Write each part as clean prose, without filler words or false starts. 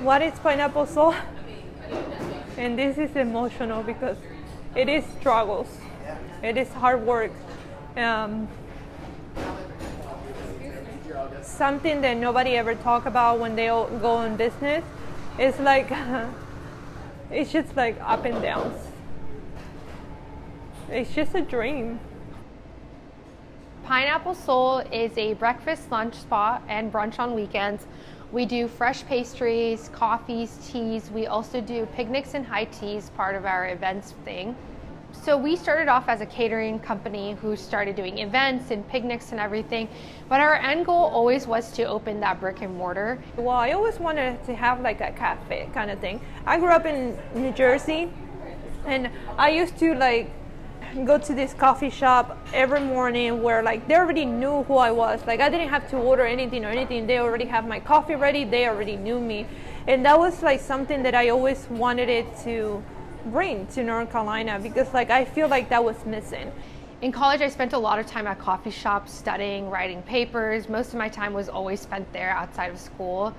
what is pineapple soul? And this is emotional because it is struggles. It is hard work. Something that nobody ever talk about when they go in business is like, it's just like up and downs. It's just a dream. Pineapple Soul is a breakfast, lunch spot and brunch on weekends. We do fresh pastries, coffees, teas. We also do picnics and high teas, part of our events thing. So we started off as a catering company who started doing events and picnics and everything, but our end goal always was to open that brick and mortar. Well, I always wanted to have like a cafe kind of thing. I grew up in New Jersey, and I used to like go to this coffee shop every morning where like they already knew who I was. Like I didn't have to order anything or anything. They already have my coffee ready. They already knew me. And that was like something that I always wanted it to bring to North Carolina, because like I feel like that was missing. In college, I spent a lot of time at coffee shops studying, writing papers. Most of my time was always spent there outside of school.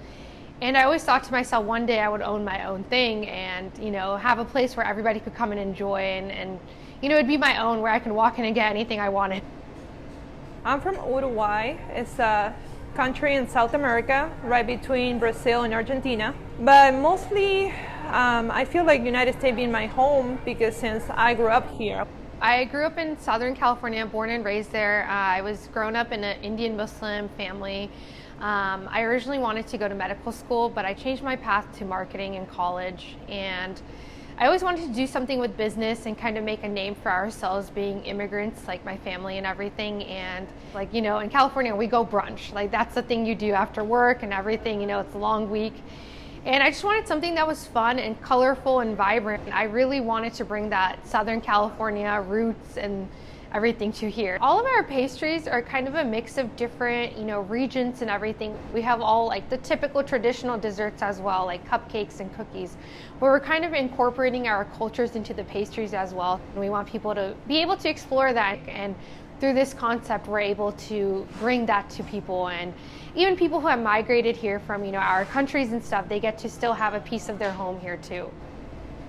And I always thought to myself, one day I would own my own thing and, you know, have a place where everybody could come and enjoy and you know, it'd be my own, where I can walk in and get anything I wanted. I'm from Uruguay. It's a country in South America, right between Brazil and Argentina. But mostly, I feel like United States being my home because since I grew up here. I grew up in Southern California, born and raised there. I was grown up in an Indian Muslim family. I originally wanted to go to medical school, but I changed my path to marketing in college. And I always wanted to do something with business and kind of make a name for ourselves being immigrants, like my family and everything. And like, you know, in California, we go brunch. Like that's the thing you do after work and everything, you know, it's a long week. And I just wanted something that was fun and colorful and vibrant. I really wanted to bring that Southern California roots and everything to here. All of our pastries are kind of a mix of different, you know, regions and everything. We have all like the typical traditional desserts as well, like cupcakes and cookies, but we're kind of incorporating our cultures into the pastries as well. And we want people to be able to explore that, and through this concept, we're able to bring that to people. And even people who have migrated here from, you know, our countries and stuff, they get to still have a piece of their home here too.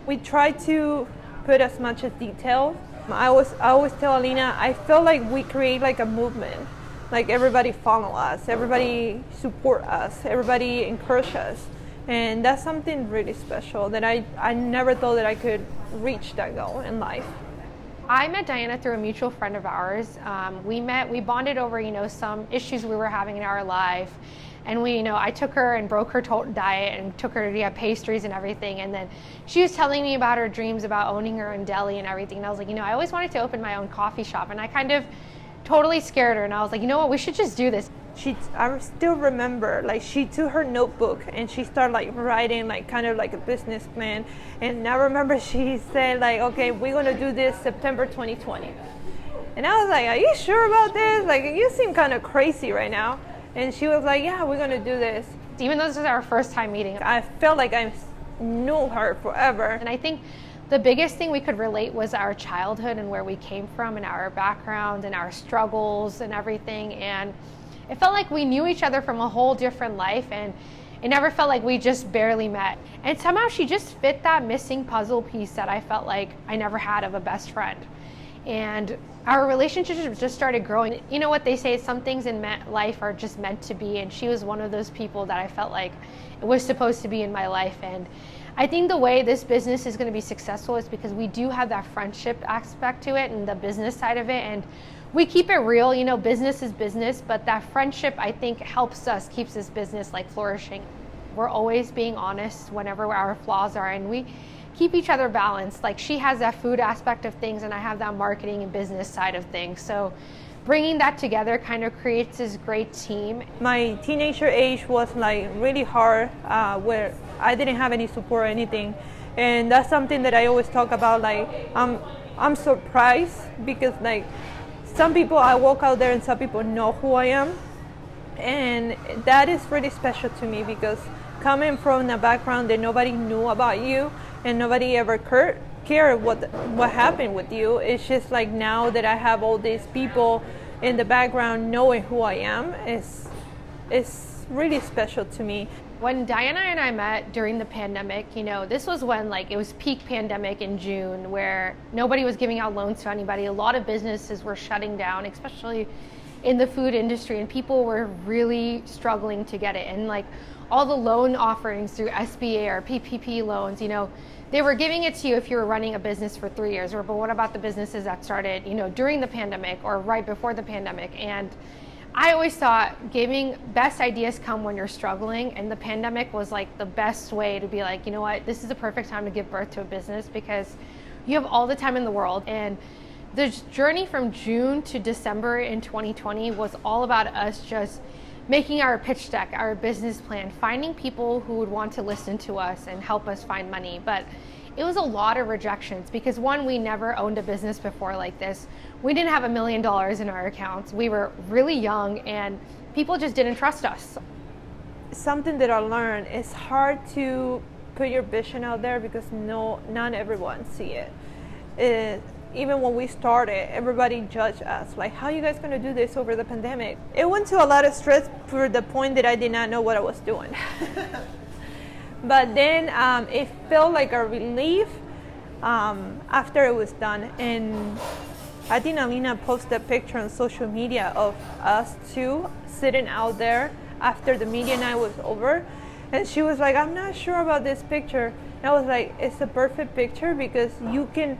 We try to put as much as detail. I always tell Alina, I feel like we create like a movement. Like everybody follow us, everybody support us, everybody encourage us. And that's something really special that I never thought that I could reach that goal in life. I met Diana through a mutual friend of ours. We bonded over, you know, some issues we were having in our life. And we, you know, I took her and broke her diet and took her to get pastries and everything. And then she was telling me about her dreams about owning her own deli and everything. And I was like, you know, I always wanted to open my own coffee shop. And I kind of totally scared her. And I was like, you know what, we should just do this. I still remember, like she took her notebook and she started like writing like kind of like a business plan. And I remember she said like, okay, we're going to do this September 2020. And I was like, are you sure about this? Like, you seem kind of crazy right now. And she was like, yeah, we're going to do this. Even though this was our first time meeting, I felt like I knew her forever. And I think the biggest thing we could relate was our childhood and where we came from and our background and our struggles and everything. And it felt like we knew each other from a whole different life, and it never felt like we just barely met. And somehow she just fit that missing puzzle piece that I felt like I never had of a best friend. And our relationship just started growing. You know what they say, some things in life are just meant to be, and she was one of those people that I felt like it was supposed to be in my life. And I think the way this business is going to be successful is because we do have that friendship aspect to it and the business side of it, and we keep it real. You know, business is business, but that friendship, I think, helps us, keeps this business like flourishing. We're always being honest whenever our flaws are, and we keep each other balanced. Like she has that food aspect of things and I have that marketing and business side of things. So bringing that together kind of creates this great team. My teenager age was like really hard, where I didn't have any support or anything. And that's something that I always talk about. Like I'm surprised because like some people, I walk out there and some people know who I am. And that is really special to me because coming from a background that nobody knew about you and nobody ever cared what happened with you, it's just like now that I have all these people in the background knowing who I am, it's really special to me. When Diana and I met during the pandemic, this was when like it was peak pandemic in June, where nobody was giving out loans to anybody. A lot of businesses were shutting down, especially in the food industry, and people were really struggling to get it. And like all the loan offerings through SBA or PPP loans, they were giving it to you if you were running a business for 3 years. But what about the businesses that started, during the pandemic or right before the pandemic? And I always thought giving best ideas come when you're struggling, and the pandemic was like the best way to be like, you know what, this is the perfect time to give birth to a business because you have all the time in the world. And the journey from June to December in 2020 was all about us just making our pitch deck, our business plan, finding people who would want to listen to us and help us find money. But it was a lot of rejections because one, we never owned a business before like this. We didn't have $1 million in our accounts. We were really young and people just didn't trust us. Something that I learned, it's hard to put your vision out there because not everyone see it. Even when we started, everybody judged us. Like, how are you guys going to do this over the pandemic? It went to a lot of stress for the point that I did not know what I was doing. But then it felt like a relief after it was done. And I think Alina posted a picture on social media of us two sitting out there after the media night was over. And she was like, I'm not sure about this picture. And I was like, it's a perfect picture because you can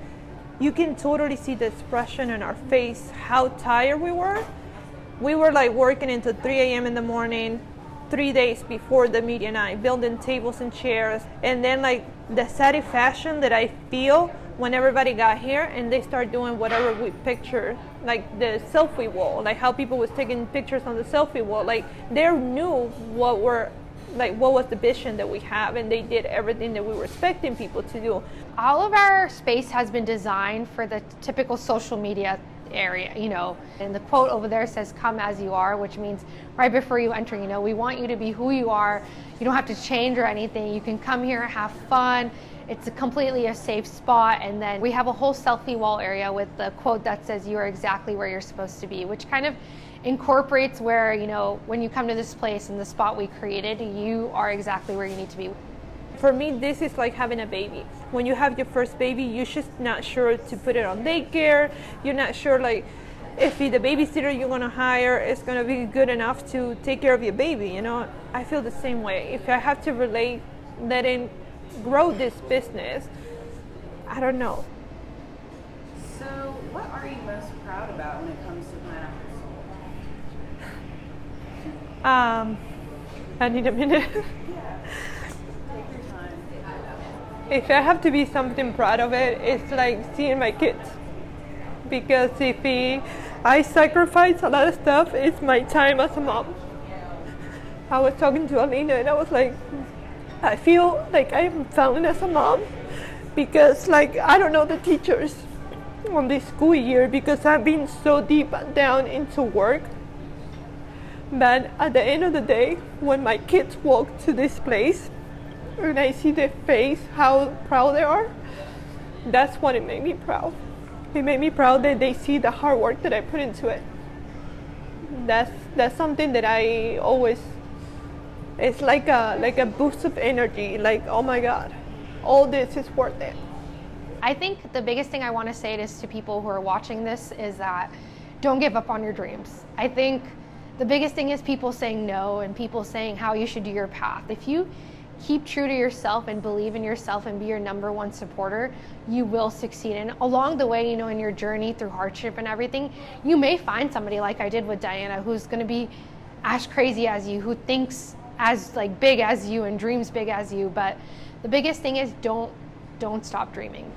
totally see the expression on our face, how tired we were. We were like working until 3 a.m. in the morning, 3 days before the media night, building tables and chairs. And then like the satisfaction that I feel when everybody got here and they start doing whatever we pictured, like the selfie wall, like how people was taking pictures on the selfie wall. Like they knew what was the vision that we have, and they did everything that we were expecting people to do. All of our space has been designed for the typical social media area, and the quote over there says, come as you are, which means right before you enter, we want you to be who you are. You don't have to change or anything. You can come here, have fun. It's completely a safe spot. And then we have a whole selfie wall area with the quote that says, you are exactly where you're supposed to be, which kind of incorporates where, when you come to this place and the spot we created, you are exactly where you need to be. For me, this is like having a baby. When you have your first baby, you're just not sure to put it on daycare. You're not sure like if the babysitter you're gonna hire is gonna be good enough to take care of your baby, I feel the same way. If I have to relate, letting grow this business, I don't know. So what are you most proud about when it comes to Plan After School? I need a minute. Yeah. Take your time. If I have to be something proud of it, it's like seeing my kids. Because I sacrifice a lot of stuff, it's my time as a mom. I was talking to Alina and I was like, I feel like I am failing as a mom because like I don't know the teachers on this school year because I've been so deep down into work. But at the end of the day, when my kids walk to this place and I see their face, how proud they are, that's what it made me proud. It made me proud that they see the hard work that I put into it. That's something that I always, it's like a boost of energy, like, oh my God, all this is worth it. I think the biggest thing I want to say to people who are watching this is that don't give up on your dreams. I think the biggest thing is people saying no and people saying how you should do your path. If you keep true to yourself and believe in yourself and be your number one supporter, you will succeed. And along the way, in your journey through hardship and everything, you may find somebody like I did with Diana who's going to be as crazy as you, who thinks as big as you and dreams big as you. But the biggest thing is don't stop dreaming.